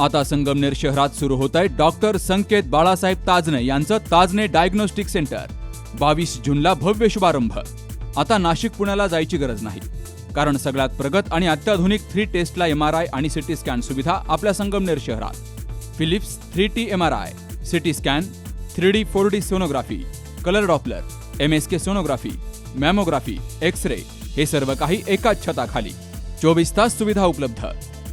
आता संगमनेर शहरात सुरू होत आहे डॉक्टर संकेत बाळासाहेब ताजने यांचं ताजने डायग्नोस्टिक सेंटर. 22 जूनला भव्य शुभारंभ. आता नाशिक पुण्याला जायची गरज नाही, कारण सगळ्यात प्रगत आणि अत्याधुनिक 3 टेस्टला MRI आणि सिटी स्कॅन सुविधा आपल्या संगमनेर शहरात. Philips 3T MRI, CT scan, 3D 4D sonography, colour doppler, MSK sonography, mammography, X-ray हे सर्व काही एकाच छताखाली. 24 तास सुविधा उपलब्ध.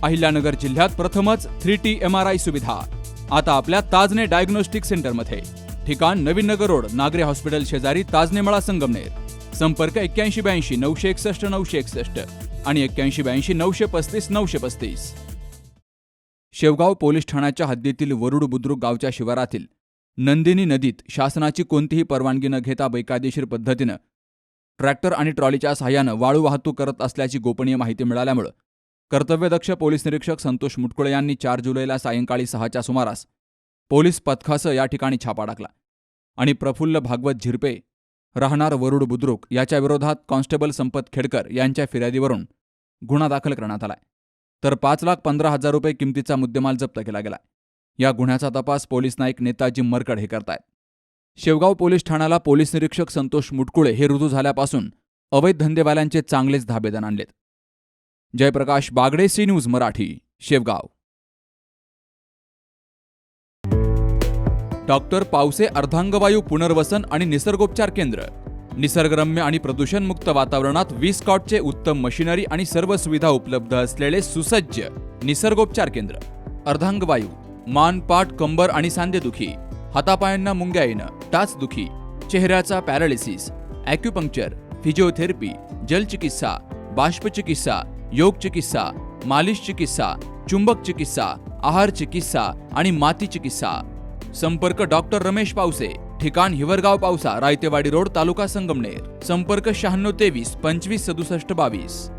अहिल्यानगर जिल्ह्यात प्रथमच 3T MRI सुविधा आता आपल्या ताजने डायग्नोस्टिक सेंटरमध्ये. ठिकाण नवीन नगर रोड, नागरे हॉस्पिटल शेजारी, ताजने मळा, संगमनेर. संपर्क 8182 961 961 आणि 8182 935 935. शेवगाव पोलीस ठाण्याच्या हद्दीतील वरुड बुद्रुक गावच्या शिवारातील नंदिनी नदीत शासनाची कोणतीही परवानगी न घेता बेकायदेशीर पद्धतीनं ट्रॅक्टर आणि ट्रॉलीच्या सहाय्यानं वाळू वाहतूक करत असल्याची गोपनीय माहिती मिळाल्यामुळे कर्तव्यदक्ष पोलीस निरीक्षक संतोष मुटकुळे यांनी 4 जुलैला सायंकाळी 6च्या सुमारास पोलीस पथकासह या ठिकाणी छापा टाकला आणि प्रफुल्ल भागवत झिरपे राहणार वरुड बुद्रुक याच्या विरोधात कॉन्स्टेबल संपत खेडकर यांच्या फिर्यादीवरून गुन्हा दाखल करण्यात आलाय. तर 5,15,000 रुपये किमतीचा मुद्देमाल जप्त केला गेलाय. या गुन्ह्याचा तपास पोलीस नाईक नेताजी मरकड हे करतायत. शेवगाव पोलीस ठाण्याला पोलीस निरीक्षक संतोष मुटकुळे हे रुजू झाल्यापासून अवैध धंदेवाल्यांचे चांगलेच धाबेदन आणलेत. Jayprakash Bagde, C news Marathi, Shevgaon. Doctor Pawase अर्धांगवायू पुनर्वसन आणि निसर्गोपचार केंद्र. निसर्गरम्य आणि प्रदूषणमुक्त वातावरणात 20 कॉटचे उत्तम मशिनरी आणि सर्व सुविधा उपलब्ध असलेले सुसज्ज निसर्गोपचार केंद्र. अर्धांगवायू, मान, पाठ, कंबर आणि सांधेदुखी, हातापायांना मुंग्या येणं, टाचदुखी, चेहऱ्याचा पॅरालिसिस, ॲक्युपंक्चर, फिजिओथेरपी, जलचिकित्सा, बाष्पचिकित्सा, योग चिकित्सा, मालिश चिकित्सा, चुंबक चिकित्सा, आहार चिकित्सा आणि माती चिकित्सा. संपर्क डॉक्टर रमेश पावसे. ठिकाण हिवरगाव पावसा, रायतेवाडी रोड, तालुका संगमनेर. संपर्क 9623 25 67 22.